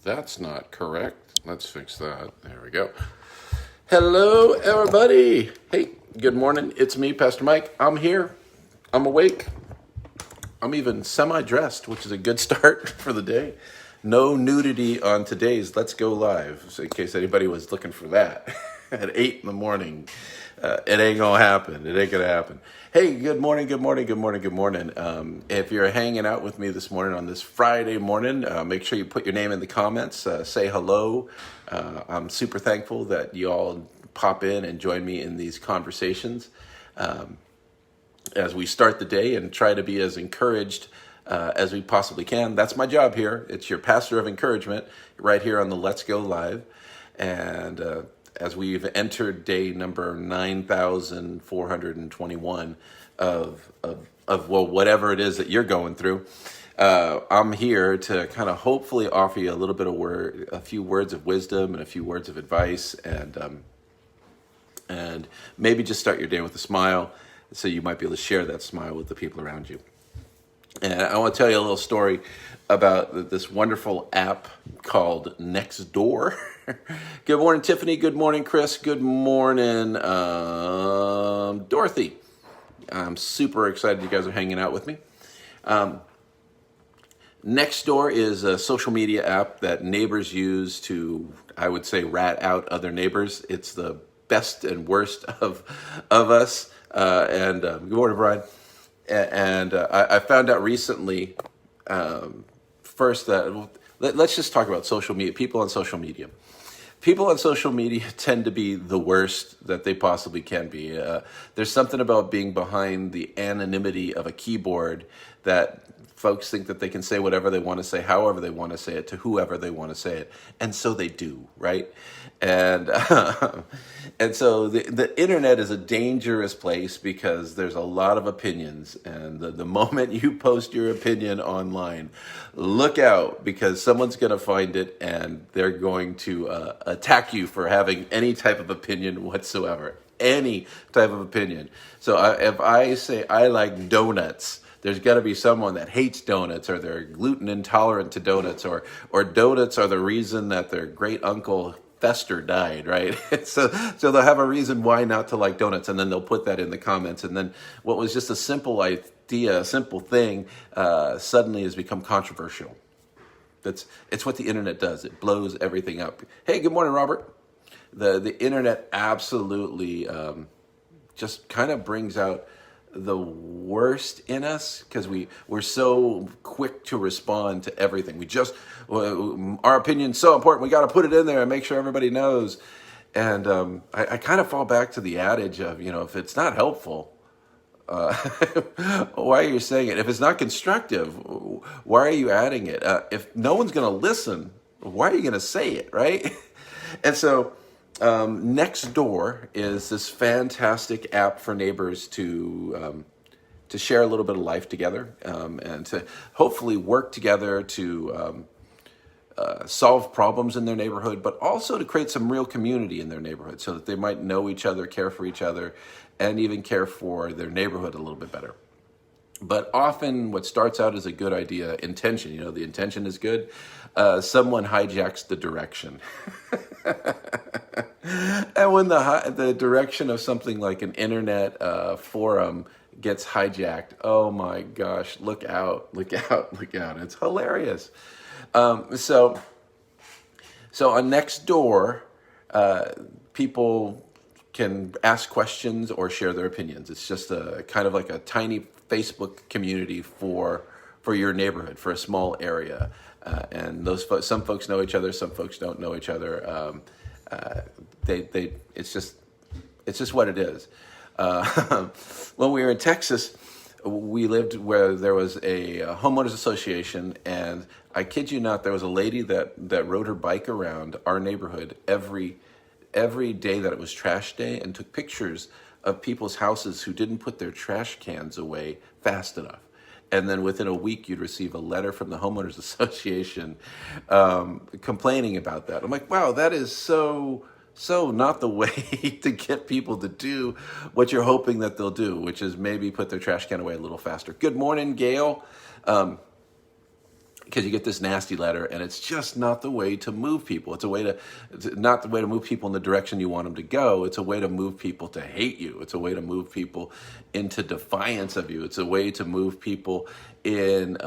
That's not correct. Let's fix that. There we go. Hello, everybody. Hey, good morning. It's me, Pastor Mike. I'm here. I'm awake. I'm even semi-dressed, which is a good start for the day. No nudity on today's Let's Go Live, so in case anybody was looking for that at 8 in the morning. It ain't gonna happen. It ain't gonna happen. Hey, good morning, good morning, good morning, good morning. If you're hanging out with me this morning on this Friday morning, make sure you put your name in the comments, say hello. I'm super thankful that you all pop in and join me in these conversations as we start the day and try to be as encouraged as we possibly can. That's my job here. It's your pastor of encouragement right here on the Let's Go Live. And as we've entered day number 9,421 of well, whatever it is that you're going through, I'm here to kind of hopefully offer you a little bit of a few words of wisdom and a few words of advice, and maybe just start your day with a smile, so you might be able to share that smile with the people around you. And I want to tell you a little story about this wonderful app called Nextdoor. Good morning, Tiffany. Good morning, Chris. Good morning, Dorothy. I'm super excited you guys are hanging out with me. Nextdoor is a social media app that neighbors use to, I would say, rat out other neighbors. It's the best and worst of us. Good morning, Brian. And I found out recently, first that let's just talk about social media. People on social media. People on social media tend to be the worst that they possibly can be. There's something about being behind the anonymity of a keyboard that folks think that they can say whatever they want to say, however they want to say it, to whoever they want to say it. And so they do, right? And and so the internet is a dangerous place because there's a lot of opinions. And the moment you post your opinion online, look out, because someone's going to find it and they're going to attack you for having any type of opinion whatsoever. Any type of opinion. So if I say I like donuts, there's got to be someone that hates donuts, or they're gluten intolerant to donuts, or donuts are the reason that their great uncle Fester died, right? So they'll have a reason why not to like donuts, and then they'll put that in the comments. And then what was just a simple idea, a simple thing, suddenly has become controversial. It's what the internet does. It blows everything up. Hey, good morning, Robert. The internet absolutely just kind of brings out the worst in us, because we're so quick to respond to everything. Our opinion's so important, we got to put it in there and make sure everybody knows. And I kind of fall back to the adage of, if it's not helpful, why are you saying it? If it's not constructive, why are you adding it? If no one's going to listen, why are you going to say it, right? And so Nextdoor is this fantastic app for neighbors to share a little bit of life together, and to hopefully work together to solve problems in their neighborhood, but also to create some real community in their neighborhood so that they might know each other, care for each other, and even care for their neighborhood a little bit better. But often what starts out as a good idea, intention, the intention is good, someone hijacks the direction. And when the direction of something like an internet forum gets hijacked, oh my gosh, look out, look out, look out. It's hilarious. So on Nextdoor, people can ask questions or share their opinions. It's just a kind of like a tiny Facebook community for your neighborhood, for a small area. And some folks know each other, some folks don't know each other. It's just what it is. When we were in Texas, we lived where there was a homeowners association, and I kid you not, there was a lady that rode her bike around our neighborhood every day that it was trash day, and took pictures of people's houses who didn't put their trash cans away fast enough. And then within a week, you'd receive a letter from the homeowners association complaining about that. I'm like, wow, that is so not the way to get people to do what you're hoping that they'll do, which is maybe put their trash can away a little faster. Good morning, Gail. because you get this nasty letter, and it's just not the way to move people. It's not the way to move people in the direction you want them to go. It's a way to move people to hate you. It's a way to move people into defiance of you. It's a way to move people in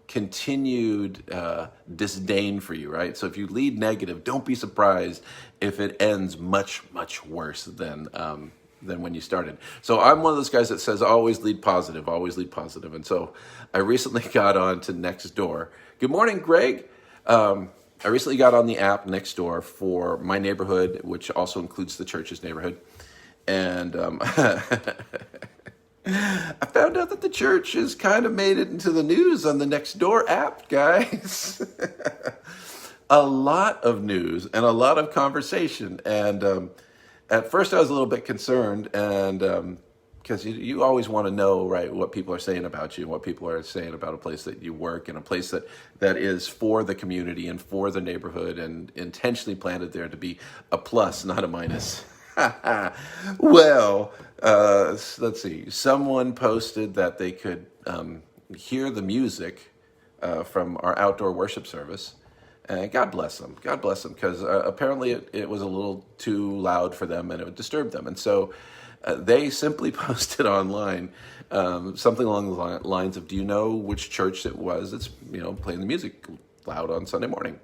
continued disdain for you, right? So if you lead negative, don't be surprised if it ends much, much worse than when you started. So I'm one of those guys that says always lead positive, always lead positive. And so I recently got on to Nextdoor. Good morning, Greg. I recently got on the app Nextdoor for my neighborhood, which also includes the church's neighborhood. And I found out that the church has kind of made it into the news on the Nextdoor app, guys. A lot of news and a lot of conversation. And at first I was a little bit concerned, and because you always want to know, right, what people are saying about you, and what people are saying about a place that you work, and a place that is for the community and for the neighborhood and intentionally planted there to be a plus, not a minus. Well, let's see. Someone posted that they could hear the music from our outdoor worship service. And God bless them. God bless them, because apparently it was a little too loud for them and it would disturb them. And so they simply posted online something along the lines of, do you know which church it was that's playing the music loud on Sunday morning?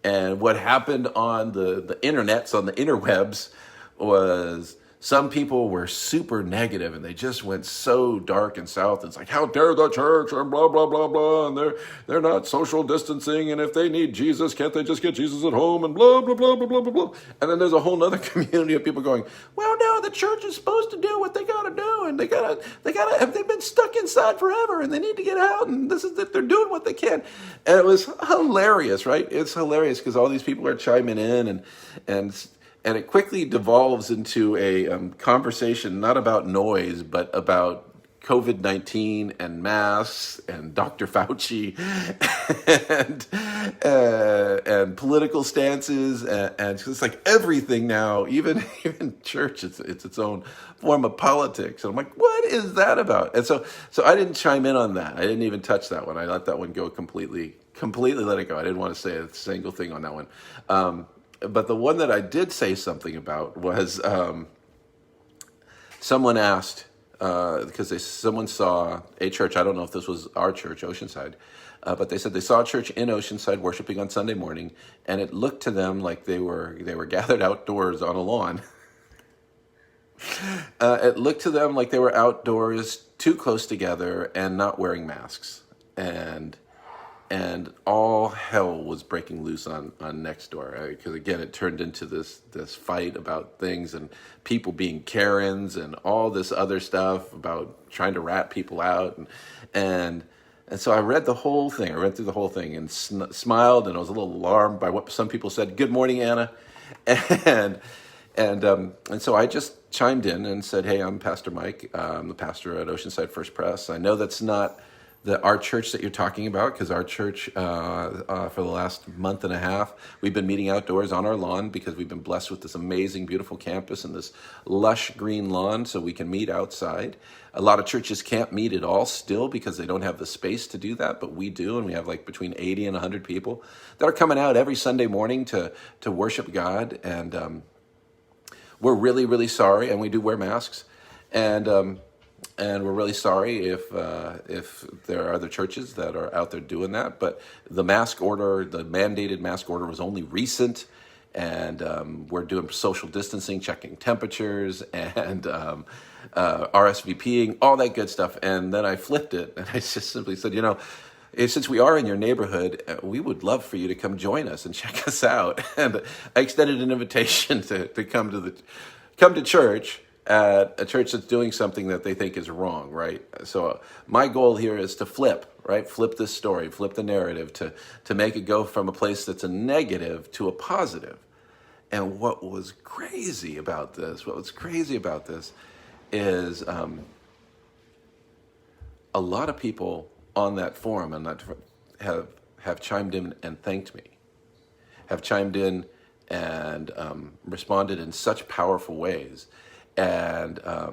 And what happened on the internets, on the interwebs, was some people were super negative and they just went so dark and south. It's like, how dare the church, and blah, blah, blah, blah. And they're not social distancing. And if they need Jesus, can't they just get Jesus at home? And blah, blah, blah, blah, blah, blah, blah. And then there's a whole other community of people going, well, no, the church is supposed to do what they got to do. And they've been stuck inside forever and they need to get out. And this is that they're doing what they can. And it was hilarious, right? It's hilarious because all these people are chiming in and it quickly devolves into a conversation not about noise, but about COVID-19 and masks and Dr. Fauci and political stances and it's like everything now, even church, it's its own form of politics. And I'm like, what is that about? And so I didn't chime in on that. I didn't even touch that one. I let that one go completely let it go. I didn't want to say a single thing on that one. But the one that I did say something about was someone asked, because someone saw a church, I don't know if this was our church, Oceanside, but they said they saw a church in Oceanside worshiping on Sunday morning, and it looked to them like they were gathered outdoors on a lawn. It looked to them like they were outdoors, too close together, and not wearing masks. And all hell was breaking loose on Nextdoor, because again, it turned into this fight about things and people being Karens and all this other stuff about trying to rat people out, and so I read the whole thing. I read through the whole thing and smiled, and I was a little alarmed by what some people said. Good morning, Anna, and so I just chimed in and said, hey, I'm Pastor Mike. I'm the pastor at Oceanside First Pres. I know that's not our church that you're talking about, because our church, for the last month and a half, we've been meeting outdoors on our lawn because we've been blessed with this amazing, beautiful campus and this lush green lawn, so we can meet outside. A lot of churches can't meet at all still because they don't have the space to do that, but we do, and we have like between 80 and 100 people that are coming out every Sunday morning to worship God, and we're really, really sorry, and we do wear masks, and we're really sorry if there are other churches that are out there doing that. But the mandated mask order was only recent, and we're doing social distancing, checking temperatures, and RSVPing, all that good stuff. And then I flipped it, and I just simply said, since we are in your neighborhood, we would love for you to come join us and check us out. And I extended an invitation to come to church at a church that's doing something that they think is wrong, right? So my goal here is to flip this story, flip the narrative, to make it go from a place that's a negative to a positive. And what was crazy about this is a lot of people on that forum and that have chimed in and thanked me, have chimed in and responded in such powerful ways. And I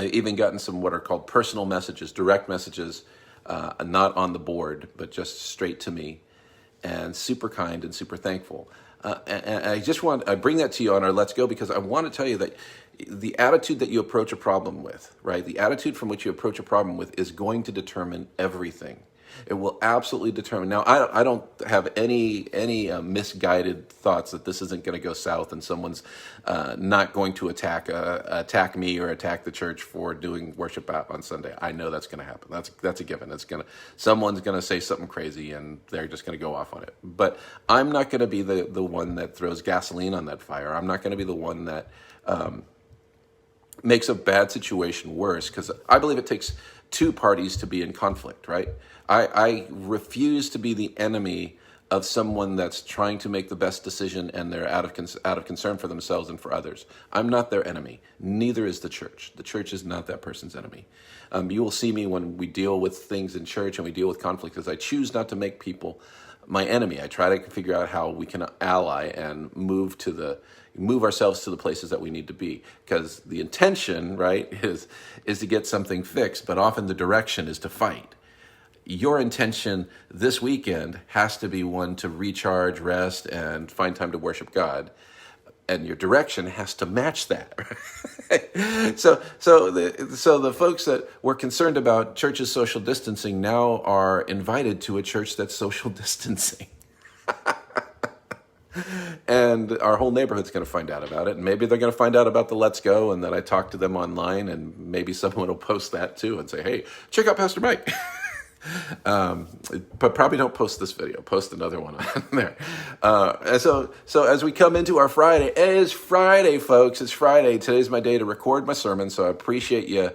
even gotten some what are called personal messages, direct messages not on the board, but just straight to me, and super kind and super thankful. And I bring that to you on our Let's Go because I want to tell you that the attitude that you approach a problem with, right? The attitude from which you approach a problem with is going to determine everything. It will absolutely determine. Now, I don't have any misguided thoughts that this isn't going to go south and someone's not going to attack me or attack the church for doing worship out on Sunday. I know that's going to happen. That's a given. Someone's going to say something crazy and they're just going to go off on it. But I'm not going to be the one that throws gasoline on that fire. I'm not going to be the one that makes a bad situation worse, because I believe it takes two parties to be in conflict, right? I refuse to be the enemy of someone that's trying to make the best decision and they're out of concern for themselves and for others. I'm not their enemy. Neither is the church. The church is not that person's enemy. You will see me when we deal with things in church and we deal with conflict, because I choose not to make people my enemy. I try to figure out how we can ally and move ourselves to the places that we need to be, because the intention, right, is to get something fixed, but often the direction is to fight. Your intention this weekend has to be one to recharge, rest, and find time to worship God. And your direction has to match that. Right? So the folks that were concerned about churches social distancing now are invited to a church that's social distancing. And our whole neighborhood's going to find out about it. And maybe they're going to find out about the Let's Go and that I talked to them online, and maybe someone will post that too and say, hey, check out Pastor Mike. But probably don't post this video. Post another one on there. So as we come into our Friday, it is Friday, folks. It's Friday. Today's my day to record my sermon, so I appreciate you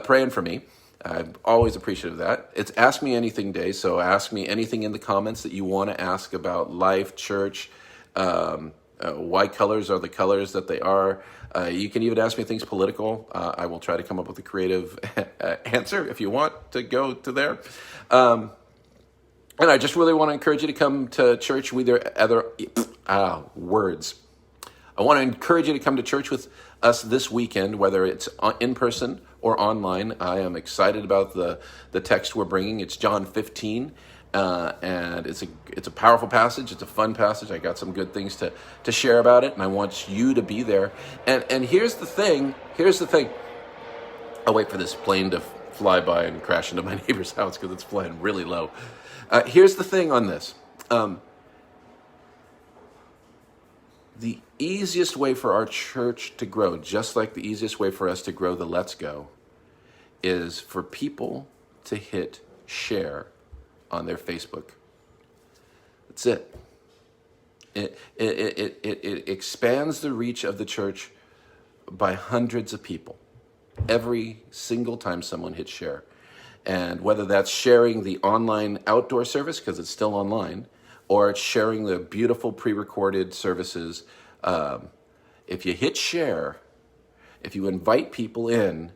praying for me. I'm always appreciative of that. It's Ask Me Anything Day, so ask me anything in the comments that you want to ask about life, church, why colors are the colors that they are. You can even ask me things political. I will try to come up with a creative answer if you want to go to there. And I just really want to encourage you to come to church with your words. I want to encourage you to come to church with us this weekend, whether it's in person or online. I am excited about the text we're bringing. It's John 15. And it's a powerful passage. It's a fun passage. I got some good things to share about it, and I want you to be there. And here's the thing. I'll wait for this plane to fly by and crash into my neighbor's house because it's flying really low. Here's the thing on this. The easiest way for our church to grow, just like the easiest way for us to grow the Let's Go, is for people to hit share on their Facebook. That's it. It expands the reach of the church by hundreds of people every single time someone hits share. And whether that's sharing the online outdoor service, because it's still online, or it's sharing the beautiful pre-recorded services, if you hit share, if you invite people in,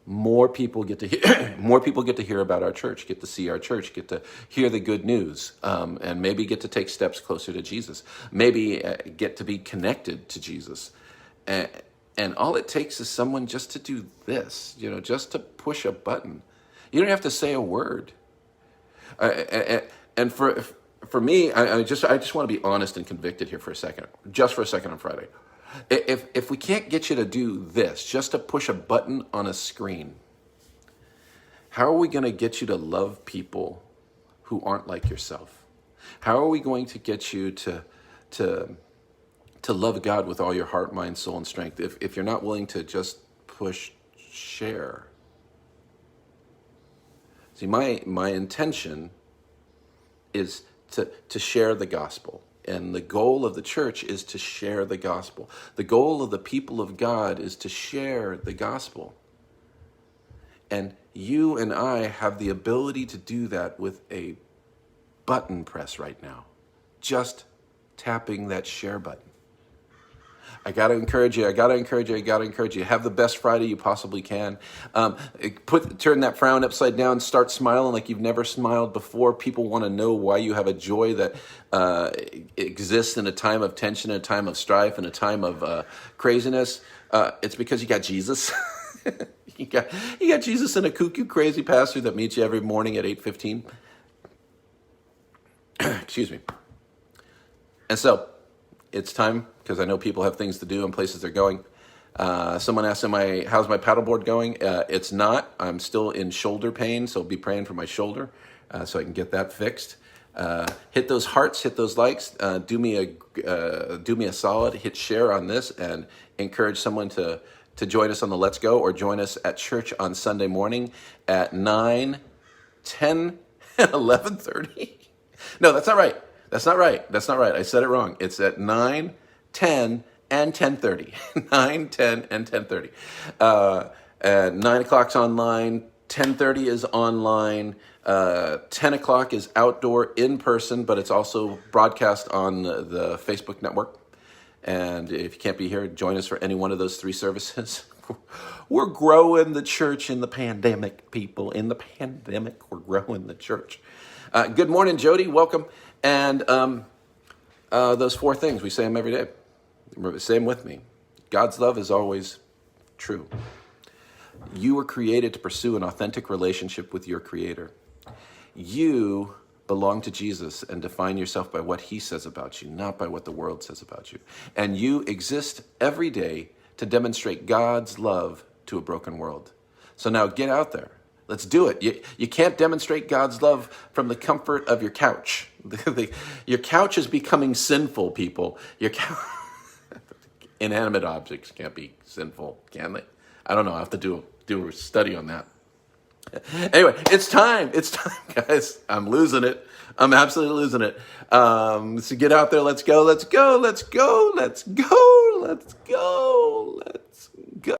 more people get to hear about our church, get to see our church, get to hear the good news, and maybe get to take steps closer to Jesus. Maybe get to be connected to Jesus. And all it takes is someone just to do this, just to push a button. You don't have to say a word. And for me, I just want to be honest and convicted here for a second on Friday. If we can't get you to do this, just to push a button on a screen, how are we going to get you to love people who aren't like yourself? How are we going to get you to love God with all your heart, mind, soul, and strength if you're not willing to just push share? See, my intention is to share the gospel. And the goal of the church is to share the gospel. The goal of the people of God is to share the gospel. And you and I have the ability to do that with a button press right now. Just tapping that share button. I got to encourage you. Have the best Friday you possibly can. Turn that frown upside down. Start smiling like you've never smiled before. People want to know why you have a joy that exists in a time of tension, in a time of strife, in a time of craziness. It's because you got Jesus. You got, you got Jesus and a cuckoo crazy pastor that meets you every morning at 8:15. Excuse me. And so it's time, because I know people have things to do and places they're going. Someone asked, how's my paddleboard going? It's not. I'm still in shoulder pain, so be praying for my shoulder so I can get that fixed. Hit those hearts, hit those likes. Do me a solid. Hit share on this and encourage someone to join us on the Let's Go, or join us at church on Sunday morning at 9, 10, and 11:30. No, that's not right. That's not right. That's not right. I said it wrong. It's at 9, 10, and 10:30. 9, 10, and 10:30. At 9 o'clock's online. 10:30 is online. 10 o'clock is outdoor in person, but it's also broadcast on the Facebook network. And if you can't be here, join us for any one of those three services. We're growing the church in the pandemic, people. In the pandemic, we're growing the church. Good morning, Jody. Welcome. And those four things, we say them every day. Say them with me. God's love is always true. You were created to pursue an authentic relationship with your Creator. You belong to Jesus and define yourself by what he says about you, not by what the world says about you. And you exist every day to demonstrate God's love to a broken world. So now get out there. Let's do it. You can't demonstrate God's love from the comfort of your couch. Your couch is becoming sinful, people. Inanimate objects can't be sinful, can they? I don't know. I have to do a study on that. Anyway, it's time. It's time, guys. I'm losing it. I'm absolutely losing it. So get out there. Let's go. Let's go. Let's go. Let's go. Let's go. Let's go.